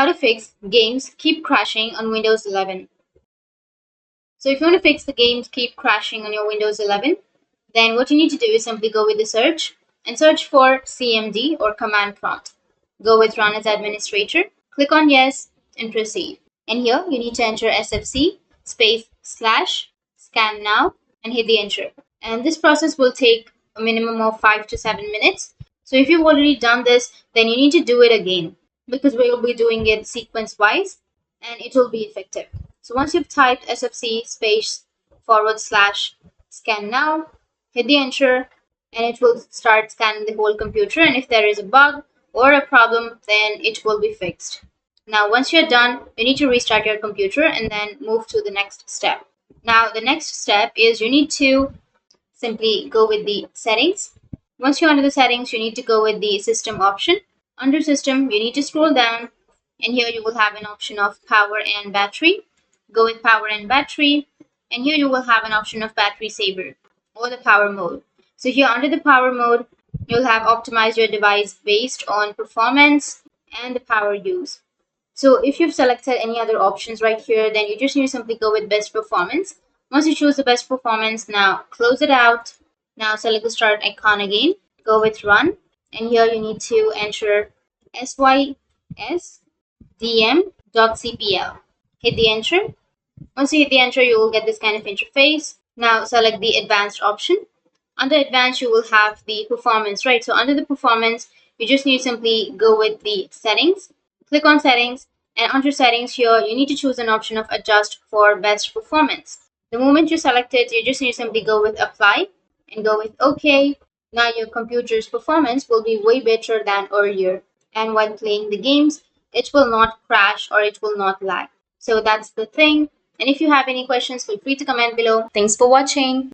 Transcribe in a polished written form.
how to fix games keep crashing on Windows 11. So if you want to fix the games keep crashing on your Windows 11, then what you need to do is simply go with the search and search for CMD or command prompt. Go with run as administrator, click on yes and proceed. And here you need to enter SFC space / scan now and hit the enter. And this process will take a minimum of 5 to 7 minutes. So if you've already done this, then you need to do it again because we will be doing it sequence wise and it will be effective. So once you've typed SFC space / scan now, hit the enter and it will start scanning the whole computer, and if there is a bug or a problem, then it will be fixed. Now once you're done, you need to restart your computer and then move to the next step. Now the next step is you need to simply go with the settings. Once you're under the settings, you need to go with the system option. Under system, you need to scroll down and here you will have an option of power and battery. Go with power and battery, and here you will have an option of battery saver or the power mode. So here under the power mode, you'll have optimize your device based on performance and the power use. So if you've selected any other options right here, then you just need to simply go with best performance. Once you choose the best performance, now close it out. Now select the start icon again, go with run, and here you need to enter sysdm.cpl. Hit the enter. Once you hit the enter, you will get this kind of interface. Now select the advanced option. Under advanced, you will have the performance, right? So under the performance, you just need to simply go with the settings. Click on settings, and under settings here, you need to choose an option of adjust for best performance. The moment you select it, you just need to simply go with apply and go with OK. Now your computer's performance will be way better than earlier. And while playing the games, it will not crash or it will not lag. So that's the thing. And if you have any questions, feel free to comment below. Thanks for watching.